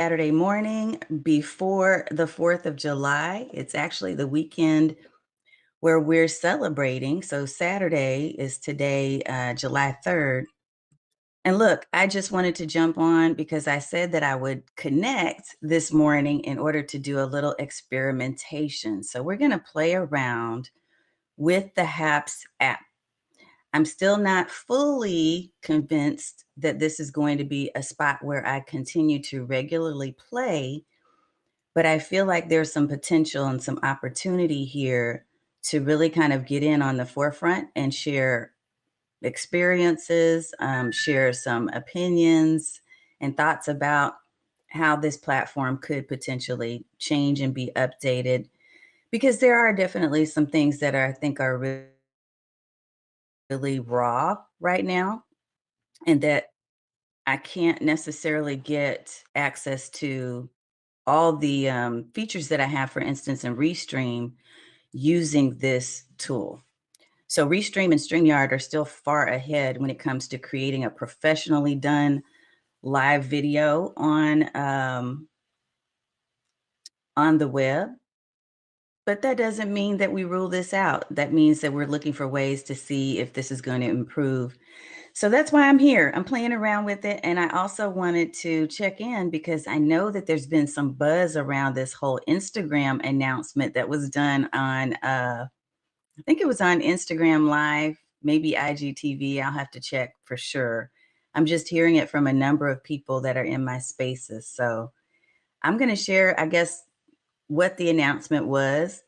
Saturday morning before the 4th of July. It's actually the weekend where we're celebrating. So Saturday is today, July 3rd. And look, I just wanted to jump on because I said that I would connect this morning in order to do a little experimentation. So we're going to play around with the Happs app. I'm still not fully convinced that this is going to be a spot where I continue to regularly play, but I feel like there's some potential and some opportunity here to really kind of get in on the forefront and share experiences, share some opinions and thoughts about how this platform could potentially change and be updated. Because there are definitely some things that I think are really raw right now, and that I can't necessarily get access to all the features that I have, for instance, in Restream using this tool. So Restream and StreamYard are still far ahead when it comes to creating a professionally done live video on the web. But that doesn't mean that we rule this out. That means that we're looking for ways to see if this is going to improve. So that's why I'm here. I'm playing around with it. And I also wanted to check in because I know that there's been some buzz around this whole Instagram announcement that was done on, I think it was on Instagram Live, maybe IGTV. I'll have to check for sure. I'm just hearing it from a number of people that are in my spaces. So I'm going to share, I guess, what the announcement was,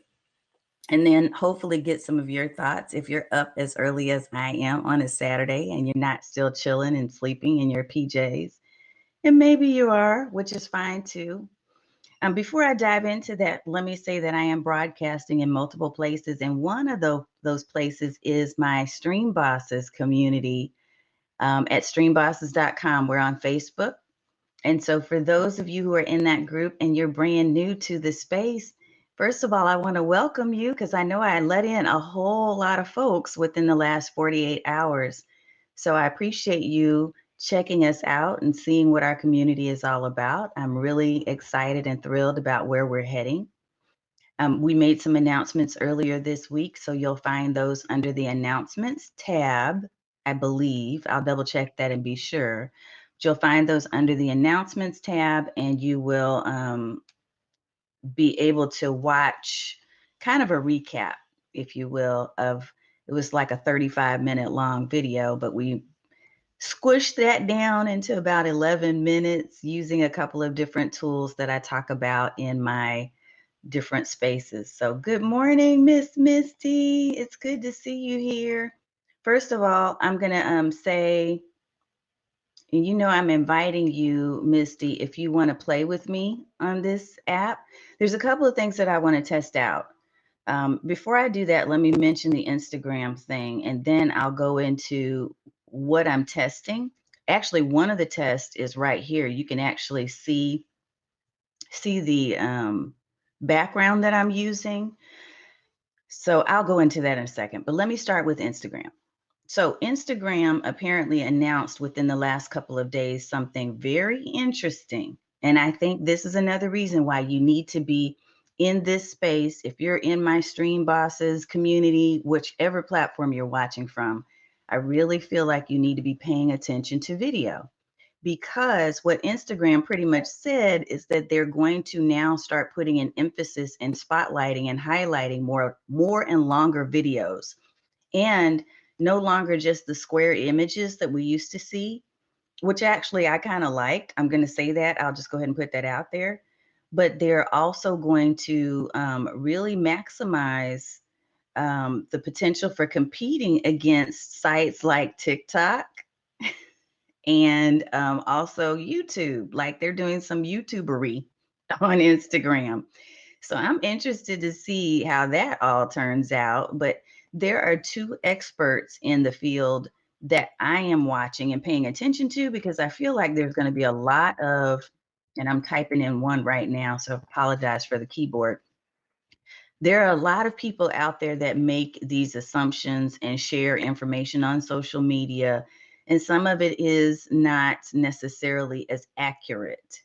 and then hopefully get some of your thoughts if you're up as early as I am on a Saturday and you're not still chilling and sleeping in your PJs. And maybe you are, which is fine too. Before I dive into that, let me say that I am broadcasting in multiple places, and one of those places is my Stream Bosses community at streambosses.com. We're on Facebook. And so, for those of you who are in that group and you're brand new to the space, first of all, I want to welcome you because I know I let in a whole lot of folks within the last 48 hours. So, I appreciate you checking us out and seeing what our community is all about. I'm really excited and thrilled about where we're heading. We made some announcements earlier this week, so you'll find those under the announcements tab, I believe. I'll double check that and be sure. But you'll find those under the announcements tab, and you will be able to watch kind of a recap, if you will, of it was like a 35-minute long video, but we squished that down into about 11 minutes using a couple of different tools that I talk about in my different spaces. So, good morning, Miss Misty. It's good to see you here. First of all, I'm going to say, and I'm inviting you, Misty, if you want to play with me on this app. There's a couple of things that I want to test out. Before I do that, let me mention the Instagram thing, and then I'll go into what I'm testing. Actually, one of the tests is right here. You can actually see the background that I'm using. So I'll go into that in a second, but let me start with Instagram. So Instagram apparently announced within the last couple of days something very interesting. And I think this is another reason why you need to be in this space. If you're in my Stream Bosses community, whichever platform you're watching from, I really feel like you need to be paying attention to video, because what Instagram pretty much said is that they're going to now start putting an emphasis and spotlighting and highlighting more and longer videos, and no longer just the square images that we used to see, which actually I kind of liked. I'm going to say that. I'll just go ahead and put that out there. But they're also going to really maximize the potential for competing against sites like TikTok and also YouTube. Like, they're doing some YouTubery on Instagram. So I'm interested to see how that all turns out. But there are two experts in the field that I am watching and paying attention to, because I feel like there's going to be a lot of, and I'm typing in one right now, so apologize for the keyboard. There are a lot of people out there that make these assumptions and share information on social media, and some of it is not necessarily as accurate.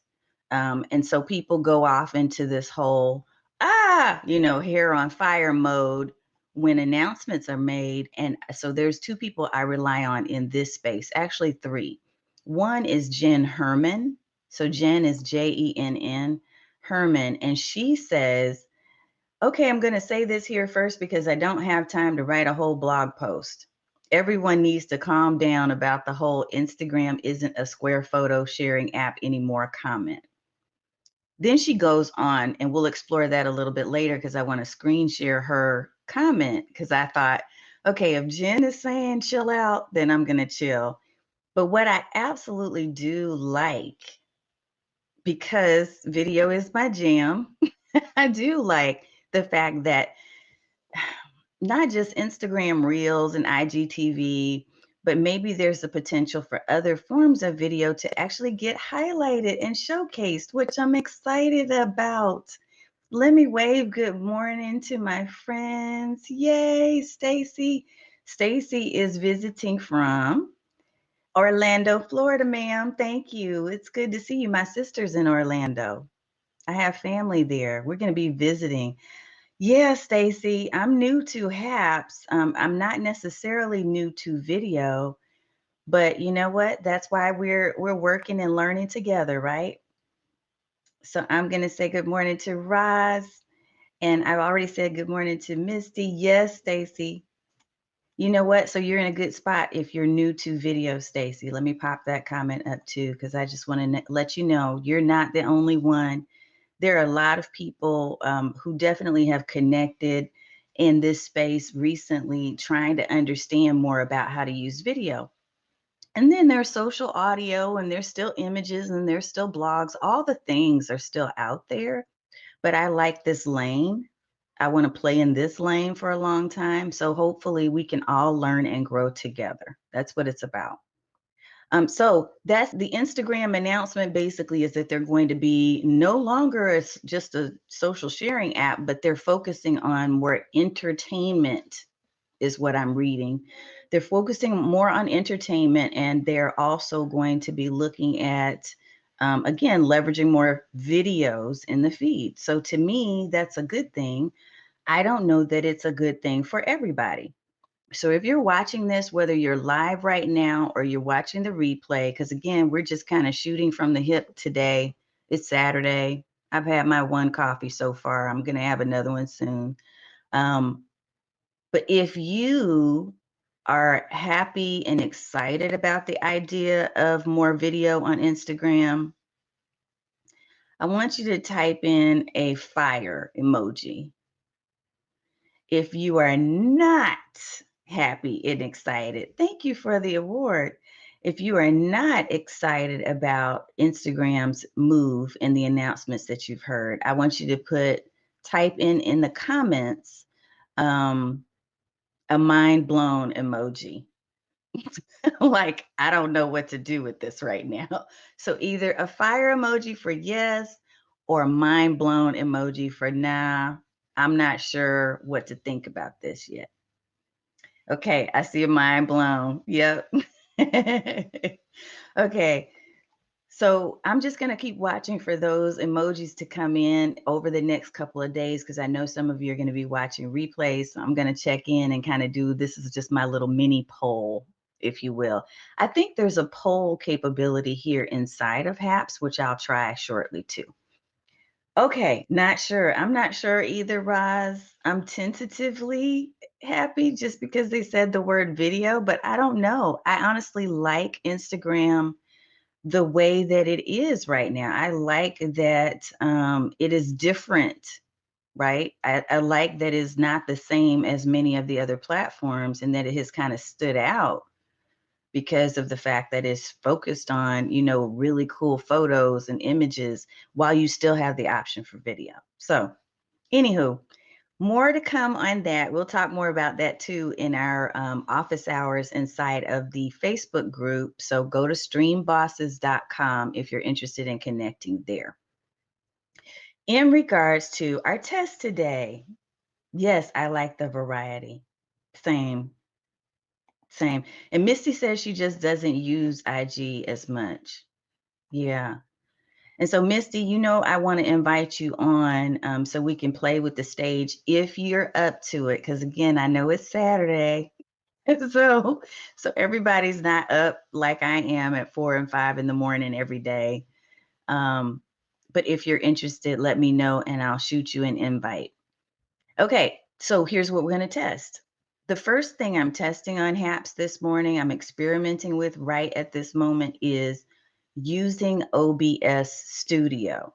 And so people go off into this whole, hair on fire mode when announcements are made. And so there's two people I rely on in this space, actually three. One is Jen Herman. So Jen is Jenn Herman. And she says, okay, I'm going to say this here first because I don't have time to write a whole blog post. Everyone needs to calm down about the whole Instagram isn't a square photo sharing app anymore comment. Then she goes on, and we'll explore that a little bit later because I want to screen share her comment because I thought, okay, if Jen is saying chill out, then I'm going to chill. But what I absolutely do like, because video is my jam, I do like the fact that not just Instagram Reels and IGTV, but maybe there's a potential for other forms of video to actually get highlighted and showcased, which I'm excited about. Let me wave good morning to my friends. Yay, Stacy. Stacy is visiting from Orlando, Florida, ma'am. Thank you. It's good to see you. My sister's in Orlando. I have family there. We're going to be visiting. Yeah, Stacy, I'm new to Happs. I'm not necessarily new to video, but you know what? That's why we're working and learning together, right? So I'm gonna say good morning to Roz, and I've already said good morning to Misty. Yes, Stacy. You know what? So you're in a good spot if you're new to video, Stacy. Let me pop that comment up too, because I just want to let you know you're not the only one. There are a lot of people who definitely have connected in this space recently, trying to understand more about how to use video. And then there's social audio, and there's still images, and there's still blogs. All the things are still out there. But I like this lane. I want to play in this lane for a long time. So hopefully we can all learn and grow together. That's what it's about. So that's the Instagram announcement basically, is that they're going to be no longer as just a social sharing app, but they're focusing on more entertainment, is what I'm reading. They're focusing more on entertainment, and they're also going to be looking at, again, leveraging more videos in the feed. So to me, that's a good thing. I don't know that it's a good thing for everybody. So if you're watching this, whether you're live right now or you're watching the replay, because again, we're just kind of shooting from the hip today. It's Saturday. I've had my one coffee so far. I'm going to have another one soon. Um, but if you are happy and excited about the idea of more video on Instagram, I want you to type in a fire emoji. If you are not happy and excited, thank you for the award. If you are not excited about Instagram's move and the announcements that you've heard, I want you to type in the comments, a mind blown emoji. Like, I don't know what to do with this right now. So either a fire emoji for yes, or a mind blown emoji for nah. I'm not sure what to think about this yet. Okay, I see a mind blown. Yep. Okay. So I'm just going to keep watching for those emojis to come in over the next couple of days, because I know some of you are going to be watching replays. So I'm going to check in and kind of do, this is just my little mini poll, if you will. I think there's a poll capability here inside of Happs, which I'll try shortly too. Okay, not sure. I'm not sure either, Roz. I'm tentatively happy just because they said the word video, but I don't know. I honestly like Instagram the way that it is right now. I like that it is different, right? I like that it's not the same as many of the other platforms, and that it has kind of stood out because of the fact that it's focused on, really cool photos and images while you still have the option for video. So, anywho, more to come on that. We'll talk more about that too in our office hours inside of the Facebook group. So go to streambosses.com if you're interested in connecting there. In regards to our test today, yes, I like the variety. Same, same. And Misty says she just doesn't use IG as much. Yeah. And so, Misty, you know, I want to invite you on so we can play with the stage if you're up to it. Because again, I know it's Saturday. So, so everybody's not up like I am at 4 and 5 in the morning every day. Um, but if you're interested, let me know and I'll shoot you an invite. Okay, so here's what we're going to test. The first thing I'm testing on Happs this morning, I'm experimenting with right at this moment is using OBS Studio.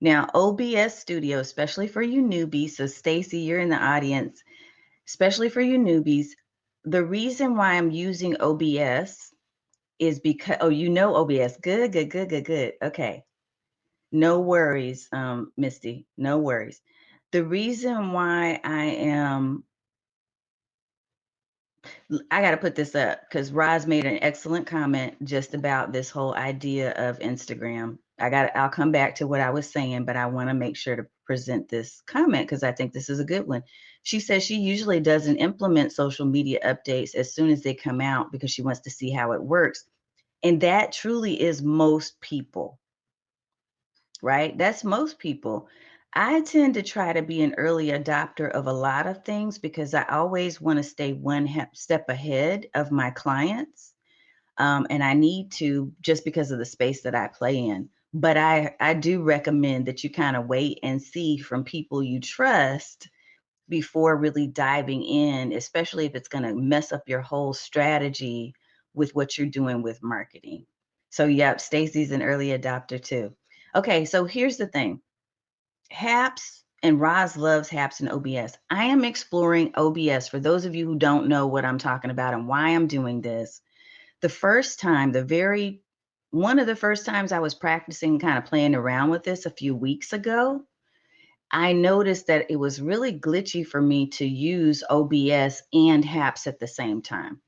Now, OBS Studio, especially for you newbies, so Stacy, you're in the audience, especially for you newbies, the reason why I'm using OBS is because, oh, you know OBS. Good, good, good, good, good. Okay. No worries, Misty. No worries. The reason why I got to put this up because Roz made an excellent comment just about this whole idea of Instagram. I'll come back to what I was saying, but I want to make sure to present this comment because I think this is a good one. She says she usually doesn't implement social media updates as soon as they come out because she wants to see how it works. And that truly is most people, right? That's most people. I tend to try to be an early adopter of a lot of things because I always want to stay one step ahead of my clients. And I need to just because of the space that I play in. But I do recommend that you kind of wait and see from people you trust before really diving in, especially if it's going to mess up your whole strategy with what you're doing with marketing. So, yep, Stacy's an early adopter too. Okay, so here's the thing. Happs and Roz loves Happs and OBS. I am exploring OBS for those of you who don't know what I'm talking about and why I'm doing this. The first time, one of the first times I was practicing kind of playing around with this a few weeks ago, I noticed that it was really glitchy for me to use OBS and Happs at the same time.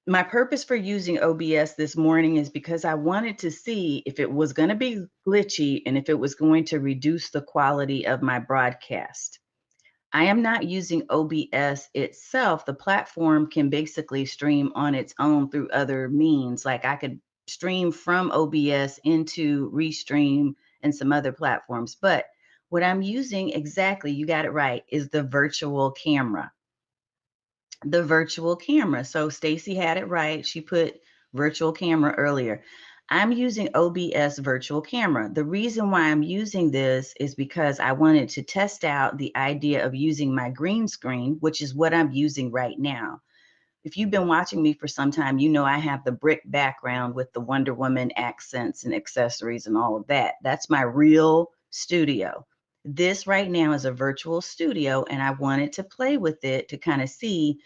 My purpose for using OBS this morning is because I wanted to see if it was going to be glitchy and if it was going to reduce the quality of my broadcast. I am not using OBS itself. The platform can basically stream on its own through other means. Like I could stream from OBS into Restream and some other platforms. But what I'm using exactly, you got it right, is the virtual camera. The virtual camera. So Stacy had it right. She put virtual camera earlier. I'm using OBS virtual camera. The reason why I'm using this is because I wanted to test out the idea of using my green screen, which is what I'm using right now. If you've been watching me for some time, you know I have the brick background with the Wonder Woman accents and accessories and all of that. That's my real studio. This right now is a virtual studio, and I wanted to play with it to kind of see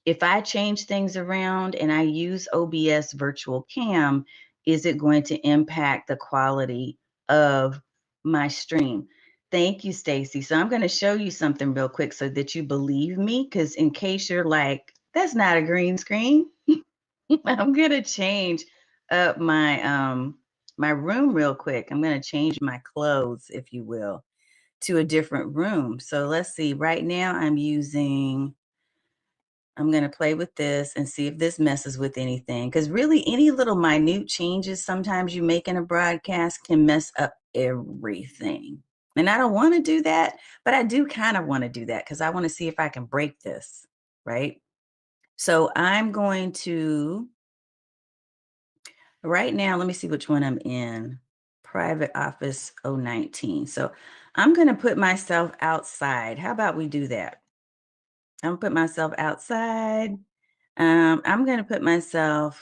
if I change things around and I use OBS virtual cam, is it going to impact the quality of my stream? Thank you, Stacy. So I'm going to show you something real quick so that you believe me, because in case you're like, that's not a green screen, I'm going to change up my room real quick. I'm going to change my clothes, if you will, to a different room. So let's see. Right now I'm going to play with this and see if this messes with anything. Because really, any little minute changes sometimes you make in a broadcast can mess up everything. And I don't want to do that, but I do kind of want to do that because I want to see if I can break this, right? So I'm going to, right now, let me see which one I'm in. Private Office 019. So I'm going to put myself outside. How about we do that? I'm going to put myself outside. I'm going to put myself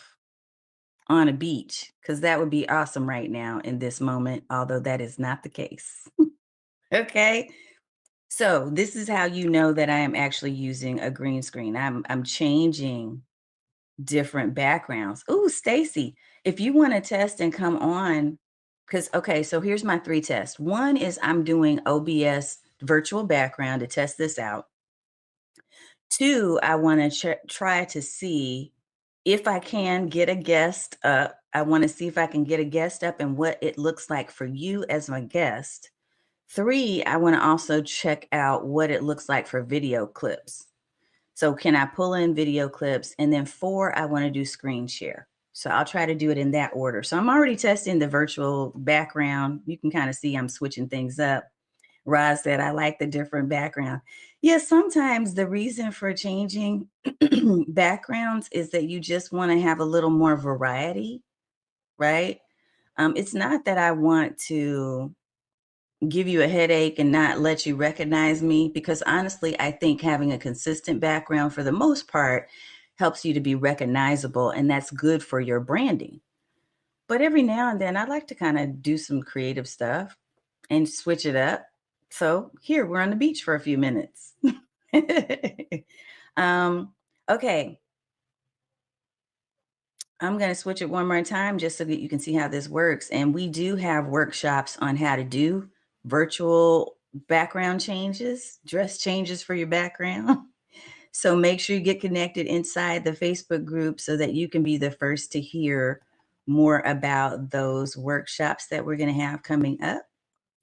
on a beach because that would be awesome right now in this moment, although that is not the case. Okay. So this is how you know that I am actually using a green screen. I'm changing different backgrounds. Ooh, Stacy, if you want to test and come on, because okay, so here's my 3 tests. One is I'm doing OBS virtual background to test this out. 2, I want to try to see if I can get a guest up. I want to see if I can get a guest up and what it looks like for you as my guest. 3, I want to also check out what it looks like for video clips. So can I pull in video clips? And then 4, I want to do screen share. So I'll try to do it in that order. So I'm already testing the virtual background. You can kind of see I'm switching things up. Roz said, I like the different background. Yes, sometimes the reason for changing backgrounds is that you just want to have a little more variety, right? It's not that I want to give you a headache and not let you recognize me, because honestly, I think having a consistent background for the most part helps you to be recognizable, and that's good for your branding. But every now and then, I like to kind of do some creative stuff and switch it up. So here, we're on the beach for a few minutes. um, okay, I'm going to switch it one more time just so that you can see how this works. And we do have workshops on how to do virtual background changes, dress changes for your background. So make sure you get connected inside the Facebook group so that you can be the first to hear more about those workshops that we're going to have coming up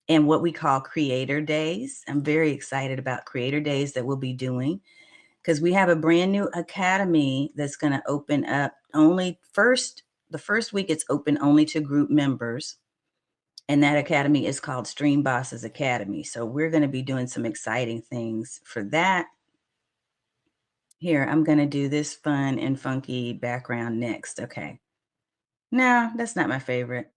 and what we call Creator Days. I'm very excited about Creator Days that we'll be doing because we have a brand new academy that's going to open up the first week it's open only to group members. And that academy is called Stream Bosses Academy. So we're going to be doing some exciting things for that. Here, I'm going to do this fun and funky background next. Okay. No, that's not my favorite.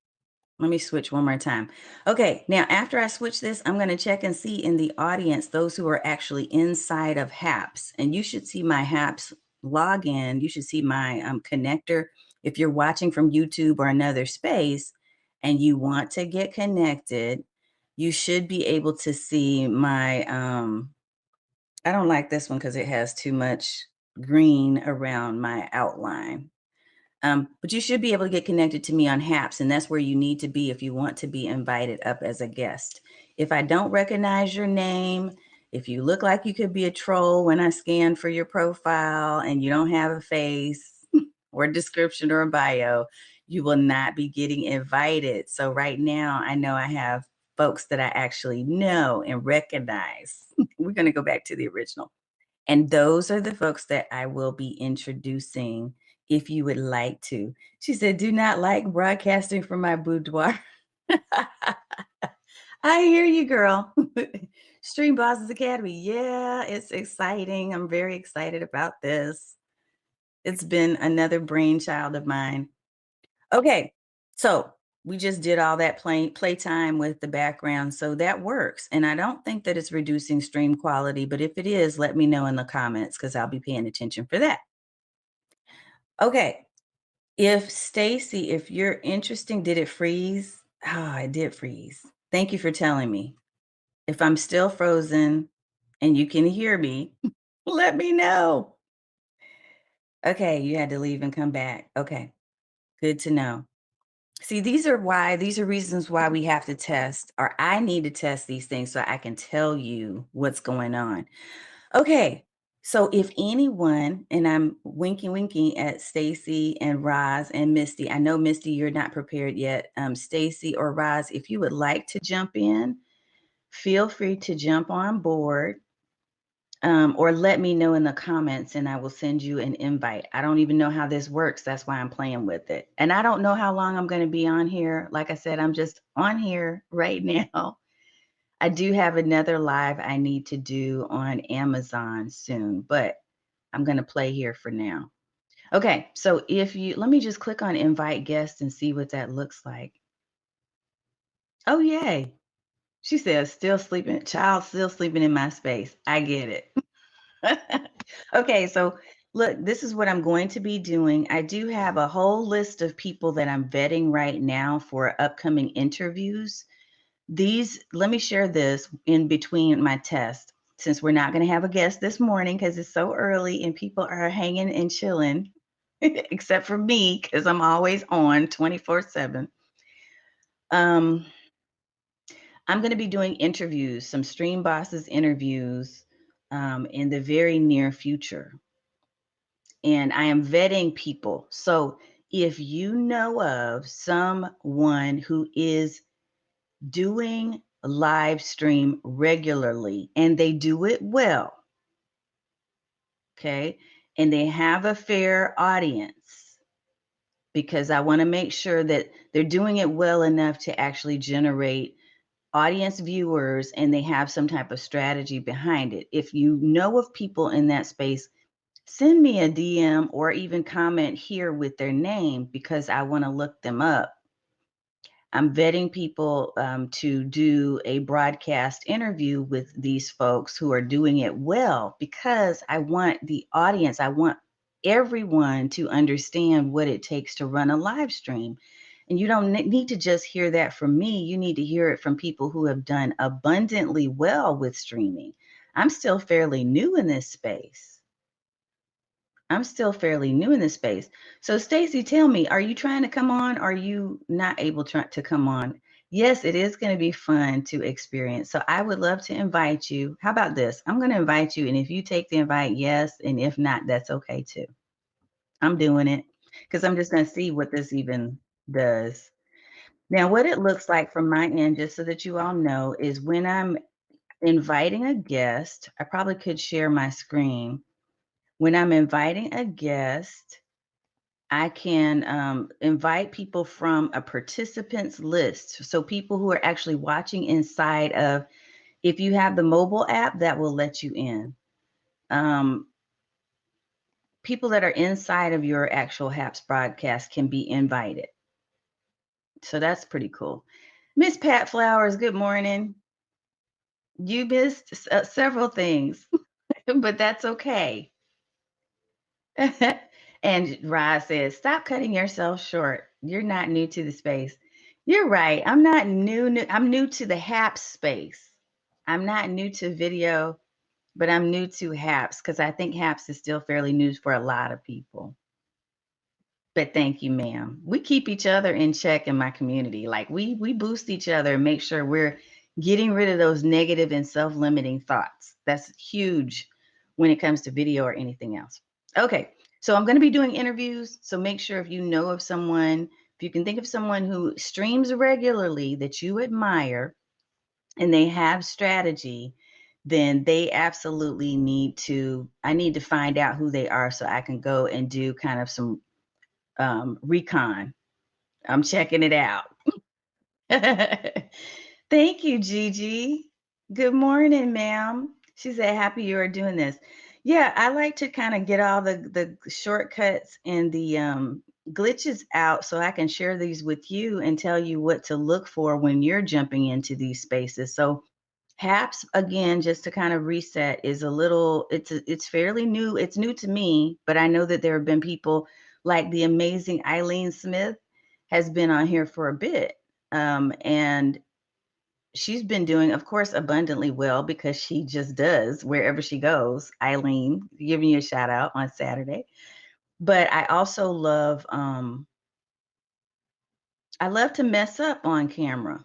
Let me switch one more time. Okay, now after I switch this, I'm going to check and see in the audience those who are actually inside of Happs. And you should see my Happs login. You should see my connector. If you're watching from YouTube or another space and you want to get connected, you should be able to see my, I don't like this one because it has too much green around my outline. But you should be able to get connected to me on Happs, and that's where you need to be if you want to be invited up as a guest. If I don't recognize your name, if you look like you could be a troll when I scan for your profile and you don't have a face or a description or a bio, you will not be getting invited. So right now, I know I have folks that I actually know and recognize. We're going to go back to the original. And those are the folks that I will be introducing if you would like to. She said, do not like broadcasting from my boudoir. I hear you, girl. Stream Bosses Academy. Yeah, it's exciting. I'm very excited about this. It's been another brainchild of mine. Okay, so we just did all that playtime with the background, so that works. And I don't think that it's reducing stream quality, but if it is, let me know in the comments because I'll be paying attention for that. Okay, if Stacy, if you're interesting, did it freeze? Ah, it did freeze. Thank you for telling me. If I'm still frozen and you can hear me, let me know. Okay, you had to leave and come back. Okay, good to know. See, these are reasons why we have to test, or I need to test these things so I can tell you what's going on. Okay. So if anyone, and I'm winking at Stacy and Roz and Misty. I know Misty, you're not prepared yet. Stacy or Roz, if you would like to jump in, feel free to jump on board. Or let me know in the comments and I will send you an invite. I don't even know how this works. That's why I'm playing with it. And I don't know how long I'm going to be on here. Like I said, I'm just on here right now. I do have another live I need to do on Amazon soon, but I'm going to play here for now. Okay, so let me just click on invite guest and see what that looks like. Oh, yay. She says, still sleeping, child still sleeping in my space. I get it. Okay, so look, this is what I'm going to be doing. I do have a whole list of people that I'm vetting right now for upcoming interviews. Let me share this in between my test, since we're not going to have a guest this morning because it's so early and people are hanging and chilling, except for me because I'm always on 24/7. I'm going to be doing interviews, some Stream Bosses interviews in the very near future. And I am vetting people. So if you know of someone who is doing live stream regularly and they do it well, okay, and they have a fair audience, because I want to make sure that they're doing it well enough to actually generate audience viewers and they have some type of strategy behind it. If you know of people in that space, send me a DM or even comment here with their name because I want to look them up. I'm vetting people to do a broadcast interview with these folks who are doing it well because I want the audience, I want everyone to understand what it takes to run a live stream. And you don't need to just hear that from me. You need to hear it from people who have done abundantly well with streaming. I'm still fairly new in this space. I'm still fairly new in this space. So Stacy, tell me, are you trying to come on? Or are you not able to come on? Yes, it is going to be fun to experience. So I would love to invite you. How about this? I'm going to invite you. And if you take the invite, yes. And if not, that's okay too. I'm doing it because I'm just going to see what this even does. Now, what it looks like from my end, just so that you all know, is when I'm inviting a guest, I probably could share my screen. When I'm inviting a guest, I can invite people from a participants list. So people who are actually watching inside of, if you have the mobile app, that will let you in. Um, People that are inside of your actual Happs broadcast can be invited. So that's pretty cool. Miss Pat Flowers, good morning. You missed several things, but that's okay. And Roz says, stop cutting yourself short. You're not new to the space. You're right. I'm not new. I'm new to the Happs space. I'm not new to video, but I'm new to Happs because I think Happs is still fairly new for a lot of people. But thank you, ma'am. We keep each other in check in my community. Like we boost each other and make sure we're getting rid of those negative and self-limiting thoughts. That's huge when it comes to video or anything else. Okay, so I'm going to be doing interviews. So make sure if you know of someone, if you can think of someone who streams regularly that you admire and they have strategy, then they absolutely need to, I need to find out who they are so I can go and do kind of some recon. I'm checking it out. Thank you, Gigi. Good morning, ma'am. She said, happy you are doing this. Yeah, I like to kind of get all the shortcuts and the glitches out so I can share these with you and tell you what to look for when you're jumping into these spaces. So Happs, again, just to kind of reset, is a little, it's fairly new. It's new to me, but I know that there have been people like the amazing Eileen Smith has been on here for a bit. And she's been doing, of course, abundantly well because she just does wherever she goes. Eileen, giving you a shout out on Saturday. But I love to mess up on camera.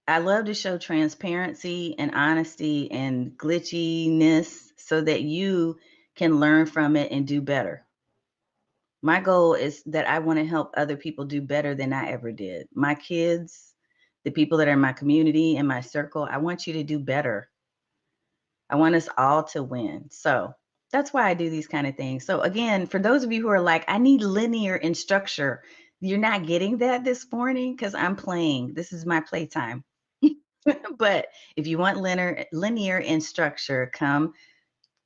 I love to show transparency and honesty and glitchiness so that you can learn from it and do better. My goal is that I want to help other people do better than I ever did. My kids, the people that are in my community, in my circle, I want you to do better. I want us all to win. So that's why I do these kind of things. So again, for those of you who are like, I need linear in structure, you're not getting that this morning because I'm playing. This is my playtime. But if you want linear in structure, come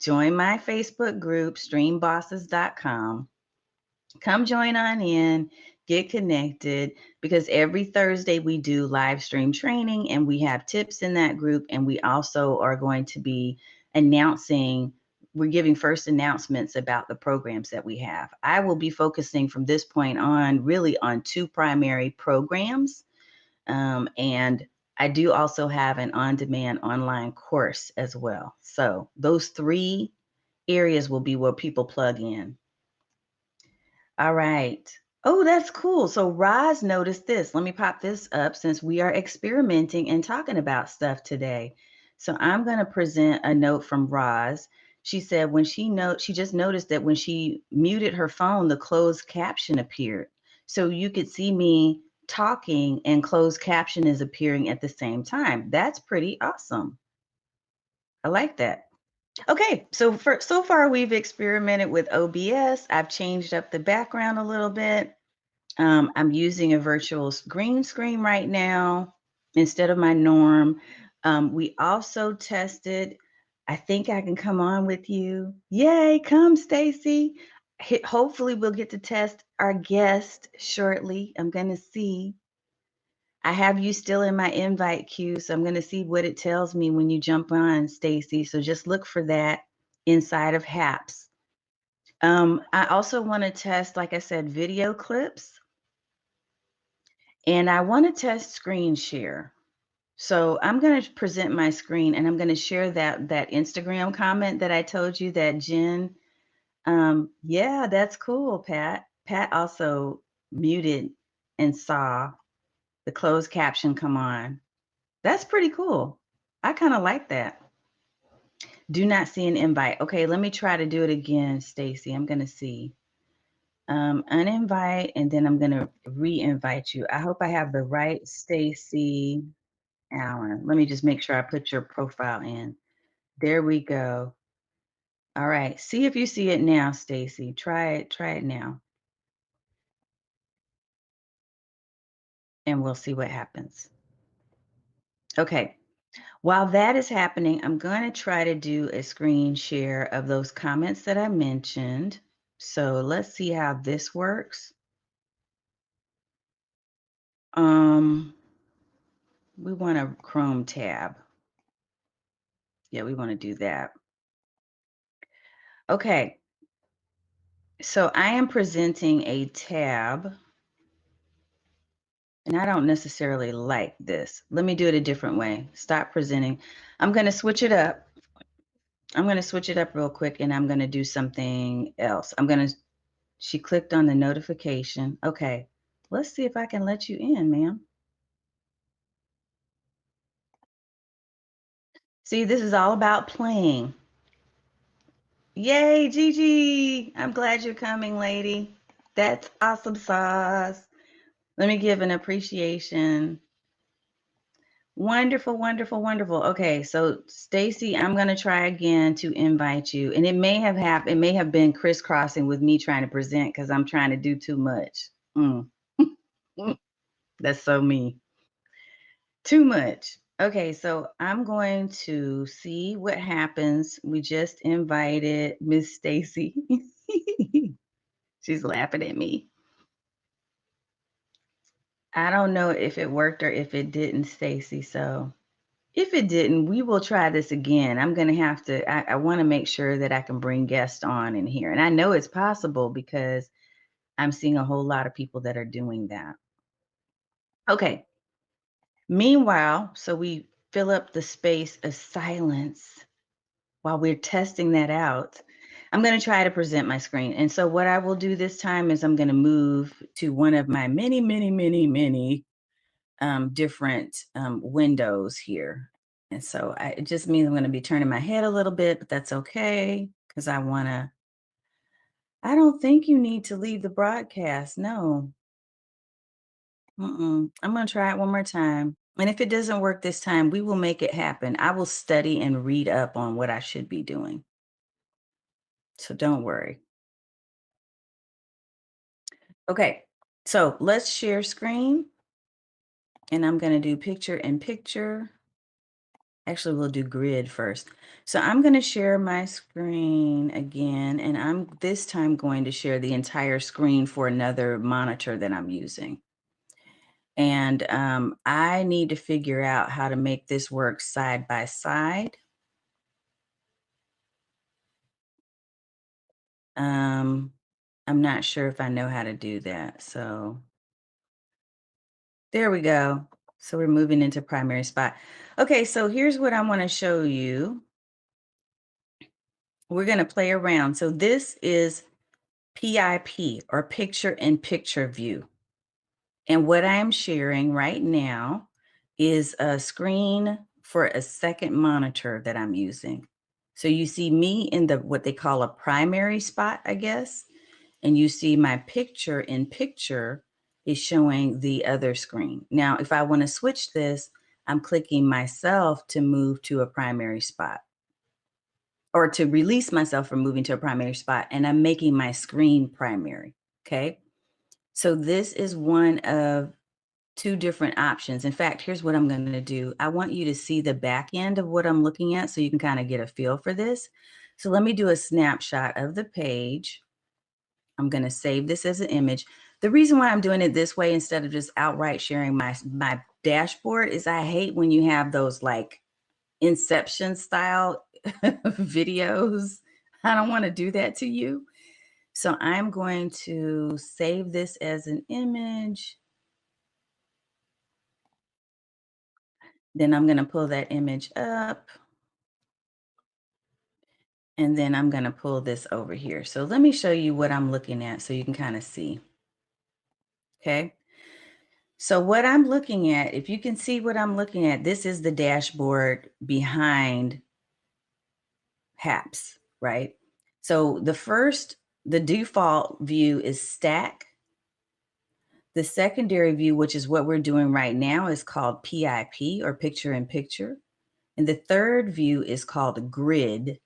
join my Facebook group, streambosses.com. Come join on in, get connected, because every Thursday we do live stream training and we have tips in that group. And we also are going to be we're giving first announcements about the programs that we have. I will be focusing from this point on really on two primary programs. And I do also have an on-demand online course as well. So those three areas will be where people plug in. All right. Oh, that's cool. So Roz noticed this. Let me pop this up since we are experimenting and talking about stuff today. So I'm going to present a note from Roz. She said she just noticed that when she muted her phone, the closed caption appeared. So you could see me talking and closed caption is appearing at the same time. That's pretty awesome. I like that. Okay, so far we've experimented with OBS. I've changed up the background a little bit. I'm using a virtual green screen right now instead of my norm. We also tested, I think I can come on with you. Yay, come Stacy. Hopefully we'll get to test our guest shortly. I'm going to see. I have you still in my invite queue, so I'm going to see what it tells me when you jump on, Stacy. So just look for that inside of Happs. I also want to test, like I said, video clips. And I want to test screen share. So I'm going to present my screen and I'm going to share that Instagram comment that I told you that Jen. Yeah, that's cool, Pat. Pat also muted and saw the closed caption come on. That's pretty cool. I kind of like that. Do not see an invite. Okay, let me try to do it again, Stacy. I'm going to see. Uninvite, and then I'm going to re-invite you. I hope I have the right Stacy Allen. Let me just make sure I put your profile in. There we go. All right. See if you see it now, Stacy. Try it. Try it now. And we'll see what happens. Okay. While that is happening, I'm going to try to do a screen share of those comments that I mentioned. So let's see how this works. We want a Chrome tab. Yeah, we want to do that. Okay. So I am presenting a tab. And I don't necessarily like this. Let me do it a different way. Stop presenting. I'm going to switch it up. I'm going to switch it up real quick and I'm going to do something else. She clicked on the notification. Okay. Let's see if I can let you in, ma'am. See, this is all about playing. Yay, Gigi. I'm glad you're coming, lady. That's awesome sauce. Let me give an appreciation. Wonderful, wonderful, wonderful. Okay, so Stacy, I'm going to try again to invite you. And it may have happened, it may have been crisscrossing with me trying to present because I'm trying to do too much. That's so me. Too much. Okay, so I'm going to see what happens. We just invited Miss Stacy. She's laughing at me. I don't know if it worked or if it didn't, Stacy. So if it didn't, we will try this again. I'm going to have to, I want to make sure that I can bring guests on in here. And I know it's possible because I'm seeing a whole lot of people that are doing that. Okay. Meanwhile, so we fill up the space of silence while we're testing that out. I'm going to try to present my screen. And so what I will do this time is I'm going to move to one of my many, many, many, many different windows here. And so it just means I'm going to be turning my head a little bit, but that's okay because I don't think you need to leave the broadcast. No. I'm going to try it one more time. And if it doesn't work this time, we will make it happen. I will study and read up on what I should be doing. So don't worry. Okay. So let's share screen. And I'm going to do picture in picture. Actually, we'll do grid first. So I'm going to share my screen again, and I'm this time going to share the entire screen for another monitor that I'm using. And I need to figure out how to make this work side by side. I'm not sure if I know how to do that. So there we go. So we're moving into primary spot. Okay, so here's what I want to show you. We're going to play around. So this is PIP or picture in picture view. And what I am sharing right now is a screen for a second monitor that I'm using. So you see me in the what they call a primary spot, I guess, and you see my picture in picture is showing the other screen. Now, if I want to switch this, I'm clicking myself to move to a primary spot. or to release myself from moving to a primary spot, and I'm making my screen primary, okay? So this is one of two different options. In fact, here's what I'm gonna do. I want you to see the back end of what I'm looking at so you can kind of get a feel for this. So let me do a snapshot of the page. I'm gonna save this as an image. The reason why I'm doing it this way instead of just outright sharing my dashboard is I hate when you have those like Inception style videos. I don't want to do that to you. So I'm going to save this as an image. Then I'm going to pull that image up. And then I'm going to pull this over here. So let me show you what I'm looking at so you can kind of see. Okay. So what I'm looking at, if you can see what I'm looking at, this is the dashboard behind Happs, right? So the default view is stack. The secondary view, which is what we're doing right now, is called PIP or picture in picture. And the third view is called grid.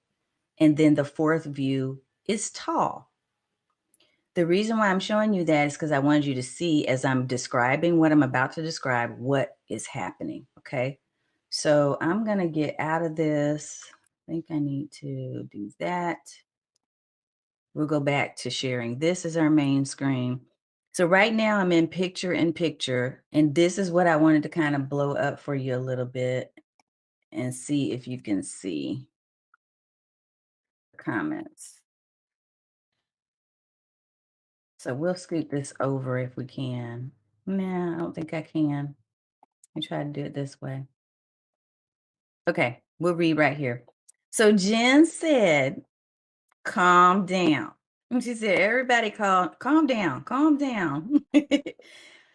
And then the fourth view is tall. The reason why I'm showing you that is because I wanted you to see as I'm describing what I'm about to describe, what is happening, okay? So I'm gonna get out of this. I think I need to do that. We'll go back to sharing this as our main screen. So right now I'm in picture in picture, and this is what I wanted to kind of blow up for you a little bit and see if you can see the comments. So we'll scoot this over if we can. Nah, I don't think I can. I try to do it this way. Okay, we'll read right here. So Jen said, calm down. And she said, everybody calm down, calm down.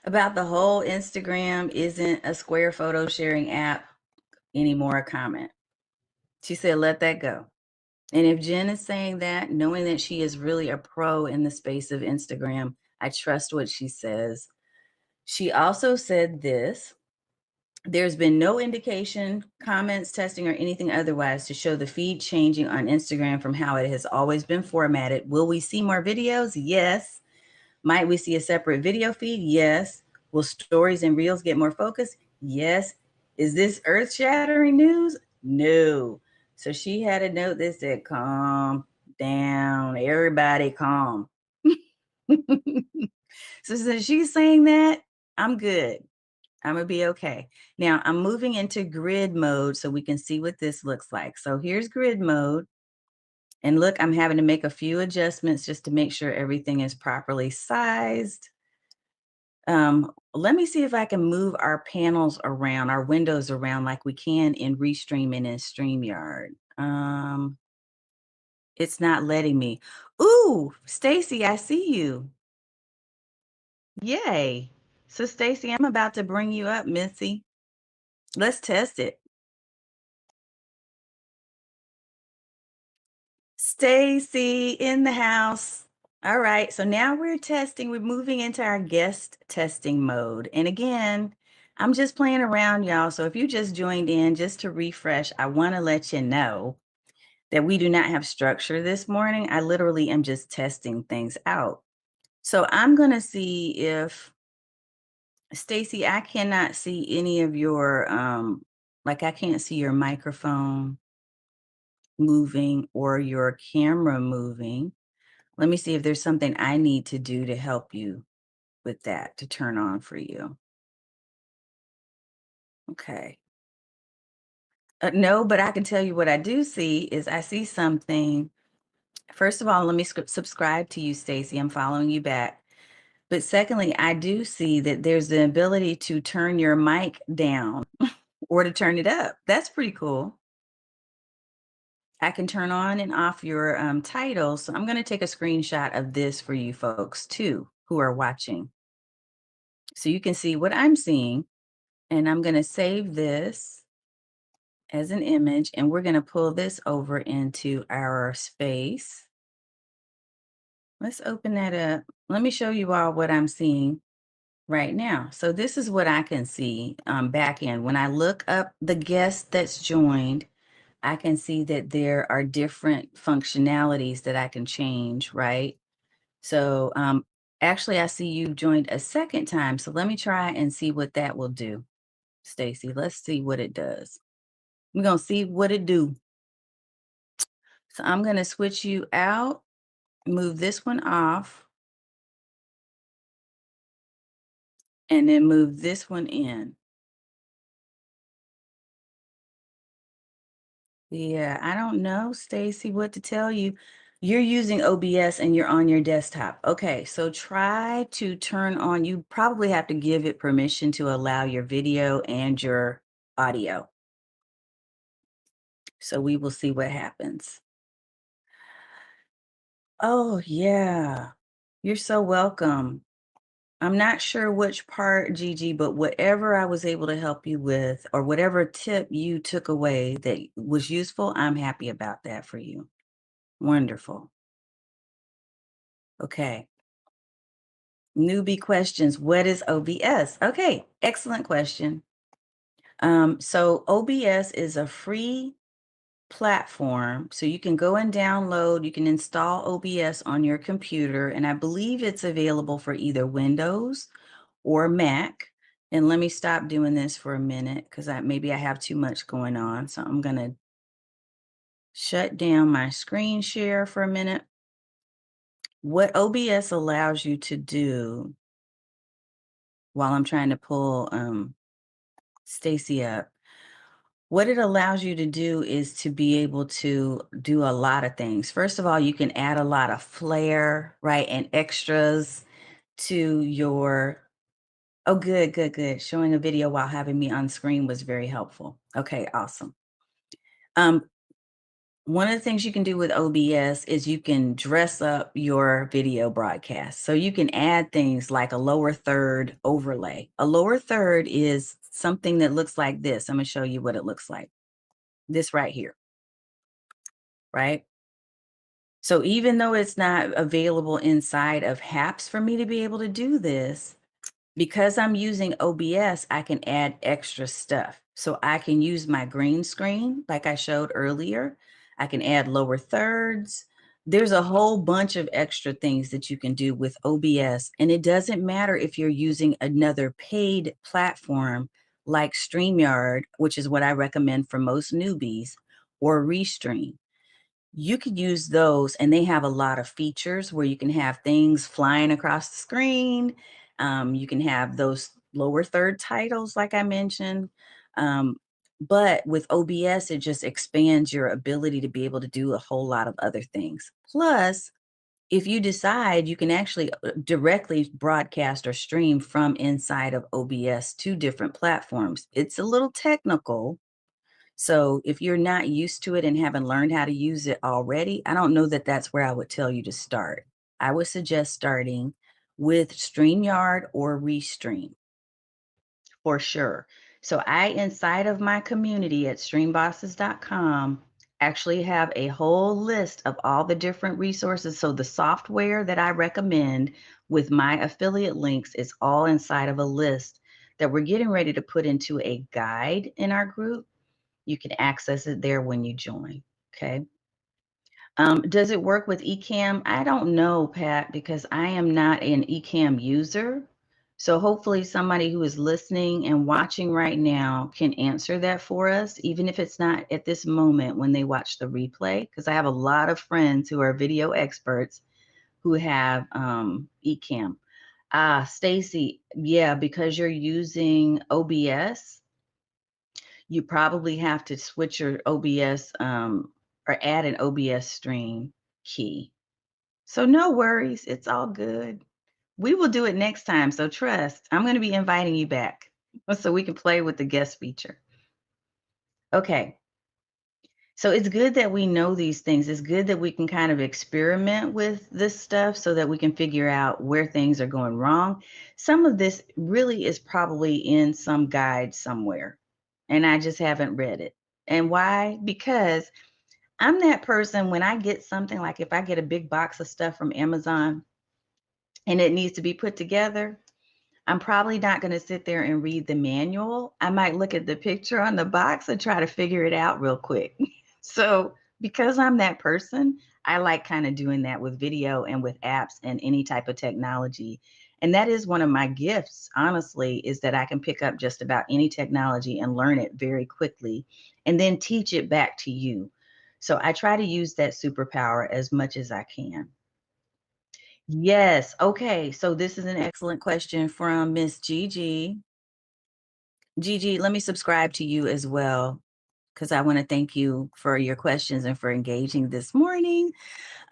About the whole Instagram isn't a square photo sharing app anymore comment. She said, let that go. And if Jen is saying that, knowing that she is really a pro in the space of Instagram, I trust what she says. She also said this: there's been no indication, comments, testing, or anything otherwise to show the feed changing on Instagram from how it has always been formatted. Will we see more videos? Yes. Might we see a separate video feed? Yes. Will stories and reels get more focus? Yes. Is this earth shattering news? No. So she had a note that said, calm down, everybody calm. So since she's saying that, I'm good. I'm gonna be okay. Now I'm moving into grid mode so we can see what this looks like. So here's grid mode. And look, I'm having to make a few adjustments just to make sure everything is properly sized. Let me see if I can move our panels around, our windows around like we can in Restream and in StreamYard. It's not letting me. Ooh, Stacy, I see you. Yay. So Stacy, I'm about to bring you up, Missy. Let's test it. Stacy in the house. All right, so now we're testing. We're moving into our guest testing mode. And again, I'm just playing around, y'all. So if you just joined in, just to refresh, I want to let you know that we do not have structure this morning. I literally am just testing things out. So I'm going to see if, Stacy, I cannot see any of your, like I can't see your microphone moving or your camera moving. Let me see if there's something I need to do to help you with that, to turn on for you. Okay. No, but I can tell you what I do see is I see something. First of all, let me subscribe to you, Stacy. I'm following you back. But secondly, I do see that there's the ability to turn your mic down or to turn it up. That's pretty cool. I can turn on and off your title. So I'm going to take a screenshot of this for you folks too, who are watching. So you can see what I'm seeing. And I'm going to save this as an image, and we're going to pull this over into our space. Let's open that up. Let me show you all what I'm seeing right now. So this is what I can see back end. When I look up the guest that's joined, I can see that there are different functionalities that I can change, right? So, actually, I see you joined a second time. So let me try and see what that will do, Stacy. Let's see what it does. We're gonna see what it do. So I'm gonna switch you out, move this one off, and then move this one in. Yeah, I don't know, Stacy, what to tell you. You're using OBS and you're on your desktop. Okay, so try to turn on, you probably have to give it permission to allow your video and your audio. So we will see what happens. Oh, yeah. You're so welcome. I'm not sure which part, Gigi, but whatever I was able to help you with, or whatever tip you took away that was useful, I'm happy about that for you. Wonderful. Okay. Newbie questions. What is OBS? Okay, excellent question. So OBS is a free platform. So you can go and download, you can install OBS on your computer, and I believe it's available for either Windows or Mac. And let me stop doing this for a minute because maybe I have too much going on. So I'm going to shut down my screen share for a minute. What OBS allows you to do while I'm trying to pull Stacy up, what it allows you to do is to be able to do a lot of things. First of all, you can add a lot of flair, right, and extras to your. Oh, good, good, good. Showing a video while having me on screen was very helpful. Okay, awesome. Um, One of the things you can do with OBS is you can dress up your video broadcast. So you can add things like a lower third overlay. A lower third is something that looks like this. I'm going to show you what it looks like. This right here, right? So even though it's not available inside of Happs for me to be able to do this, because I'm using OBS, I can add extra stuff. So I can use my green screen, like I showed earlier. I can add lower thirds. There's a whole bunch of extra things that you can do with OBS. And it doesn't matter if you're using another paid platform like StreamYard, which is what I recommend for most newbies, or Restream. You could use those, and they have a lot of features where you can have things flying across the screen. You can have those lower third titles, like I mentioned. But with OBS, it just expands your ability to be able to do a whole lot of other things. Plus, if you decide, you can actually directly broadcast or stream from inside of OBS to different platforms. It's a little technical, so if you're not used to it and haven't learned how to use it already, I don't know that that's where I would tell you to start. I would suggest starting with StreamYard or Restream for sure. So I, inside of my community at streambosses.com, actually have a whole list of all the different resources. So the software that I recommend with my affiliate links is all inside of a list that we're getting ready to put into a guide in our group. You can access it there when you join. Okay. Does it work with Ecamm? I don't know, Pat, because I am not an Ecamm user. So hopefully somebody who is listening and watching right now can answer that for us, even if it's not at this moment when they watch the replay, because I have a lot of friends who are video experts who have Ecamm. Stacy, yeah, because you're using OBS, you probably have to switch your OBS or add an OBS stream key. So no worries, it's all good. We will do it next time, so trust. I'm going to be inviting you back so we can play with the guest feature. Okay. So it's good that we know these things. It's good that we can kind of experiment with this stuff so that we can figure out where things are going wrong. Some of this really is probably in some guide somewhere, and I just haven't read it. And why? Because I'm that person when I get something, like if I get a big box of stuff from Amazon and it needs to be put together, I'm probably not going to sit there and read the manual. I might look at the picture on the box and try to figure it out real quick. So because I'm that person, I like kind of doing that with video and with apps and any type of technology. And that is one of my gifts, honestly, is that I can pick up just about any technology and learn it very quickly and then teach it back to you. So I try to use that superpower as much as I can. Yes. Okay. So this is an excellent question from Miss Gigi. Gigi, let me subscribe to you as well because I want to thank you for your questions and for engaging this morning.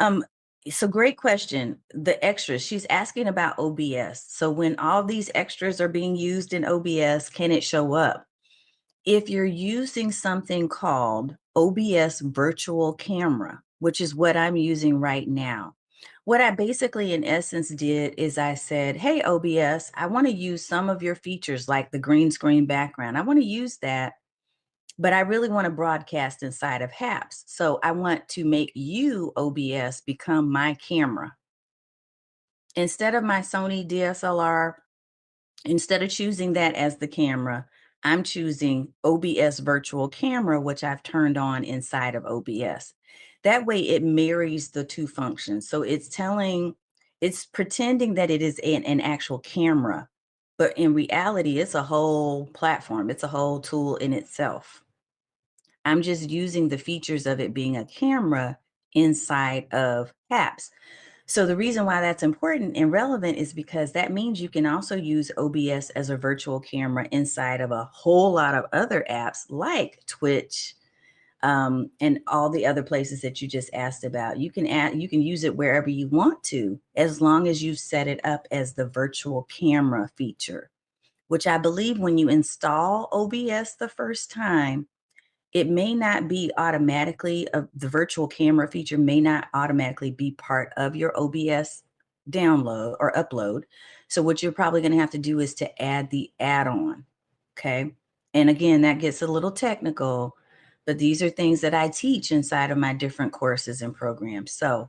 Um, so great question. The extras, she's asking about OBS. So when all these extras are being used in OBS, can it show up? If you're using something called OBS virtual camera, which is what I'm using right now, what I basically, in essence, did is I said, hey, OBS, I want to use some of your features like the green screen background. I want to use that, but I really want to broadcast inside of Happs. So I want to make you, OBS, become my camera. Instead of my Sony DSLR, instead of choosing that as the camera, I'm choosing OBS virtual camera, which I've turned on inside of OBS. That way it marries the two functions. So it's pretending that it is an actual camera, but in reality, it's a whole platform. It's a whole tool in itself. I'm just using the features of it being a camera inside of apps. So the reason why that's important and relevant is because that means you can also use OBS as a virtual camera inside of a whole lot of other apps like Twitch, and all the other places that you just asked about. You can use it wherever you want to, as long as you set it up as the virtual camera feature, which I believe when you install OBS the first time, it may not be automatically the virtual camera feature may not automatically be part of your OBS download or upload. So what you're probably going to have to do is to add the add-on. Okay. And again, that gets a little technical, but these are things that I teach inside of my different courses and programs. So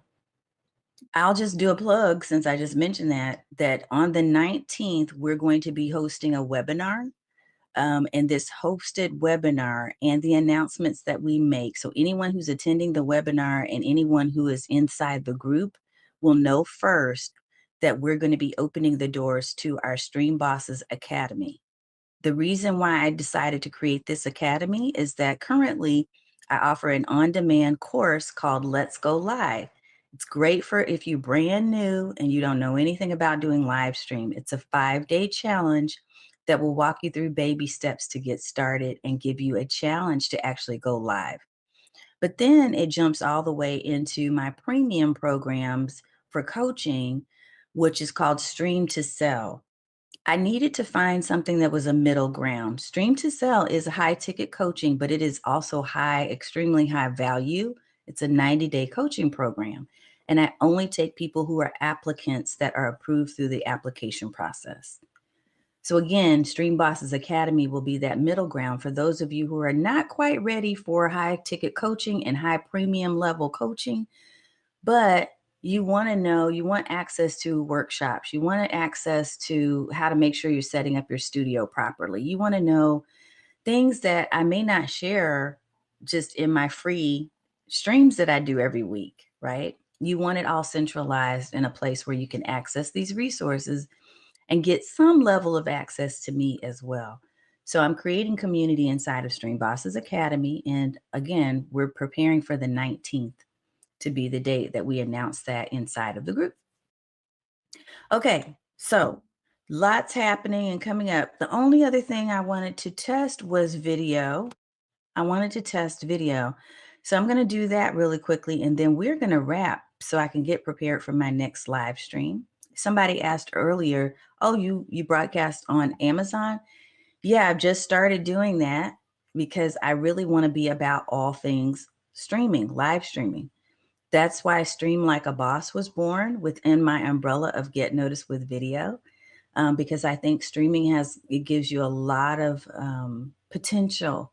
I'll just do a plug since I just mentioned that on the 19th, we're going to be hosting a webinar, and this hosted webinar and the announcements that we make. So anyone who's attending the webinar and anyone who is inside the group will know first that we're going to be opening the doors to our Stream Bosses Academy. The reason why I decided to create this academy is that currently I offer an on-demand course called Let's Go Live. It's great for if you're brand new and you don't know anything about doing live stream. It's a 5-day challenge that will walk you through baby steps to get started and give you a challenge to actually go live. But then it jumps all the way into my premium programs for coaching, which is called Stream to Sell. I needed to find something that was a middle ground. Stream to Sell is high ticket coaching, but it is also extremely high value. It's a 90-day coaching program. And I only take people who are applicants that are approved through the application process. So again, Stream Bosses Academy will be that middle ground for those of you who are not quite ready for high ticket coaching and high premium level coaching, but you want to know, you want access to workshops, you want access to how to make sure you're setting up your studio properly. You want to know things that I may not share just in my free streams that I do every week, right? You want it all centralized in a place where you can access these resources and get some level of access to me as well. So I'm creating community inside of Stream Bosses Academy. And again, we're preparing for the 19th to be the date that we announce that inside of the group. Okay, so lots happening and coming up. The only other thing I wanted to test was video. I wanted to test video. So I'm going to do that really quickly and then we're going to wrap so I can get prepared for my next live stream. Somebody asked earlier, oh, you broadcast on Amazon? Yeah, I've just started doing that because I really want to be about all things streaming, live streaming. That's why Stream Like a Boss was born within my umbrella of Get Noticed with Video, because I think it gives you a lot of potential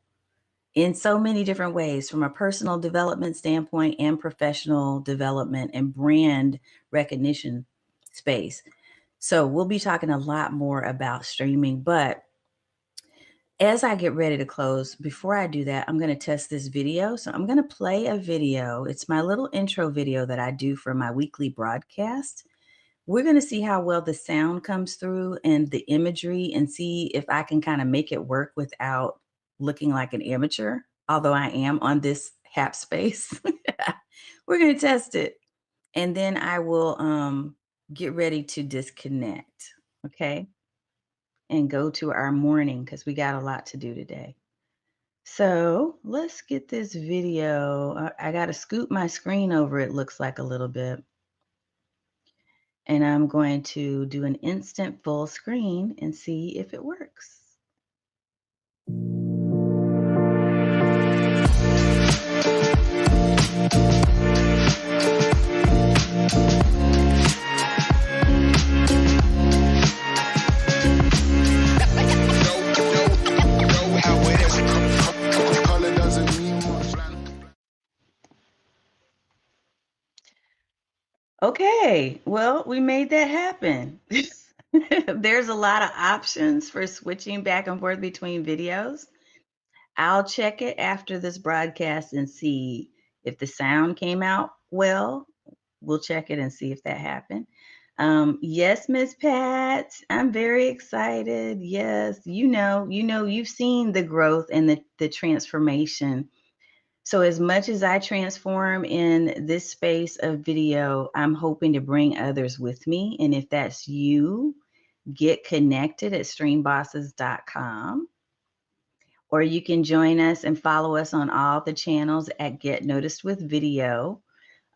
in so many different ways from a personal development standpoint and professional development and brand recognition space. So we'll be talking a lot more about streaming, but As I get ready to close, before I do that, I'm going to test this video. So I'm going to play a video. It's my little intro video that I do for my weekly broadcast. We're going to see how well the sound comes through and the imagery, and see if I can kind of make it work without looking like an amateur, although I am on this Happs space. We're going to test it. And then I will get ready to disconnect. Okay. And go to our morning, because we got a lot to do today. So let's get this video. I got to scoot my screen over, it looks like, a little bit. And I'm going to do an instant full screen and see if it works. Okay, well, we made that happen. There's a lot of options for switching back and forth between videos. I'll check it after this broadcast and see if the sound came out well. We'll check it and see if that happened. Yes, Miss Pat, I'm very excited. Yes, you've seen the growth and the transformation. So as much as I transform in this space of video, I'm hoping to bring others with me. And if that's you, get connected at streambosses.com. Or you can join us and follow us on all the channels at Get Noticed with Video.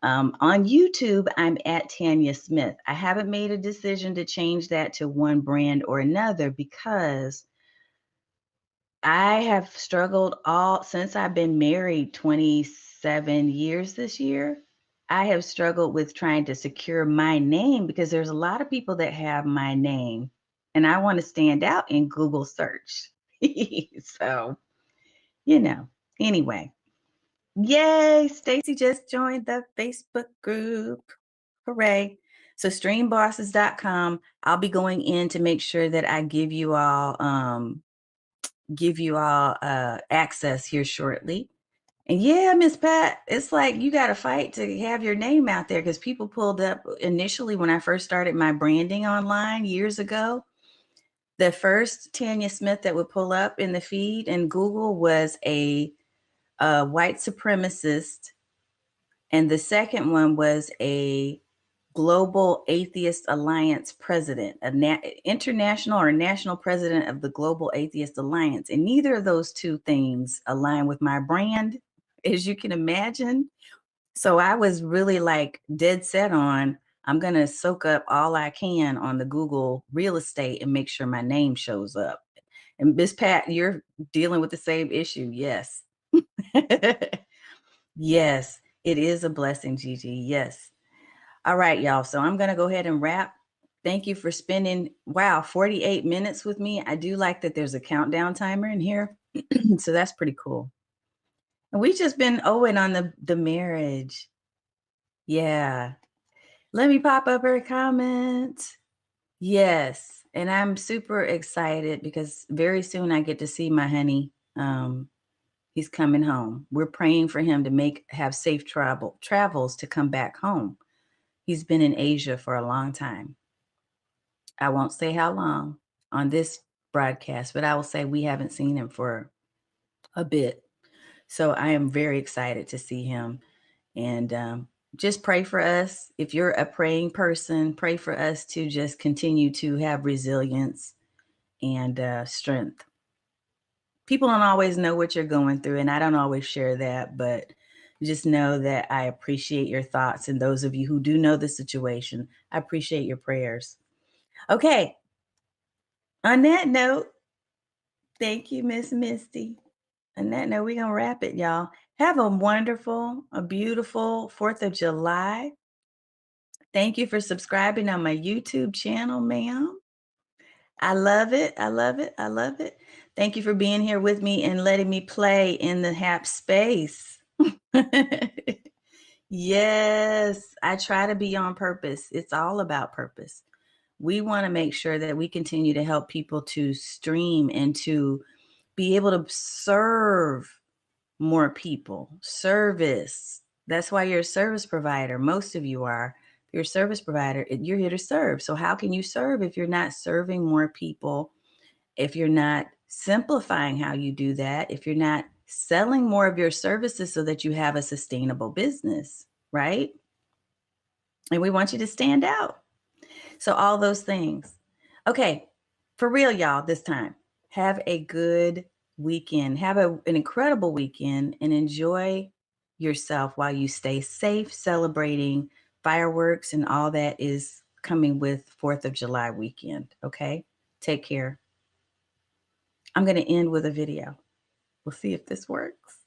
On YouTube, I'm at Tanya Smith. I haven't made a decision to change that to one brand or another, because I have struggled since I've been married 27 years this year. I have struggled with trying to secure my name, because there's a lot of people that have my name and I want to stand out in Google search. So, anyway. Yay, Stacy just joined the Facebook group. Hooray. So streambosses.com. I'll be going in to make sure that I give you all access here shortly. And yeah, Miss Pat, it's like you got to fight to have your name out there, because people pulled up initially when I first started my branding online years ago. The first Tanya Smith that would pull up in the feed in Google was a white supremacist, and the second one was a Global Atheist Alliance president, international or national president of the Global Atheist Alliance. And neither of those two things align with my brand, as you can imagine. So I was really like dead set on, I'm going to soak up all I can on the Google real estate and make sure my name shows up. And Miss Pat, you're dealing with the same issue. Yes. Yes, it is a blessing, Gigi. Yes. All right, y'all. So I'm going to go ahead and wrap. Thank you for spending, 48 minutes with me. I do like that there's a countdown timer in here. So that's pretty cool. And we've just been owing on the marriage. Yeah. Let me pop up her comment. Yes. And I'm super excited because very soon I get to see my honey. He's coming home. We're praying for him to have safe travels to come back home. He's been in Asia for a long time. I won't say how long on this broadcast, but I will say we haven't seen him for a bit. So I am very excited to see him. And just pray for us. If you're a praying person, pray for us to just continue to have resilience and strength. People don't always know what you're going through, and I don't always share that, but just know that I appreciate your thoughts. And those of you who do know the situation, I appreciate your prayers. Okay. On that note, thank you, Miss Misty. On that note, we're going to wrap it, y'all. Have a beautiful 4th of July. Thank you for subscribing on my YouTube channel, ma'am. I love it. I love it. I love it. Thank you for being here with me and letting me play in the Happs space. Yes, I try to be on purpose. It's all about purpose. We want to make sure that we continue to help people to stream and to be able to serve more people. Service. That's why you're a service provider. Most of you are. If you're a service provider, you're here to serve. So how can you serve if you're not serving more people? If you're not simplifying how you do that, if you're not selling more of your services so that you have a sustainable business, right? And we want you to stand out. So all those things. Okay, for real, y'all, this time, have a good weekend. Have an incredible weekend and enjoy yourself while you stay safe celebrating fireworks and all that is coming with 4th of July weekend. Okay, take care. I'm going to end with a video. We'll see if this works.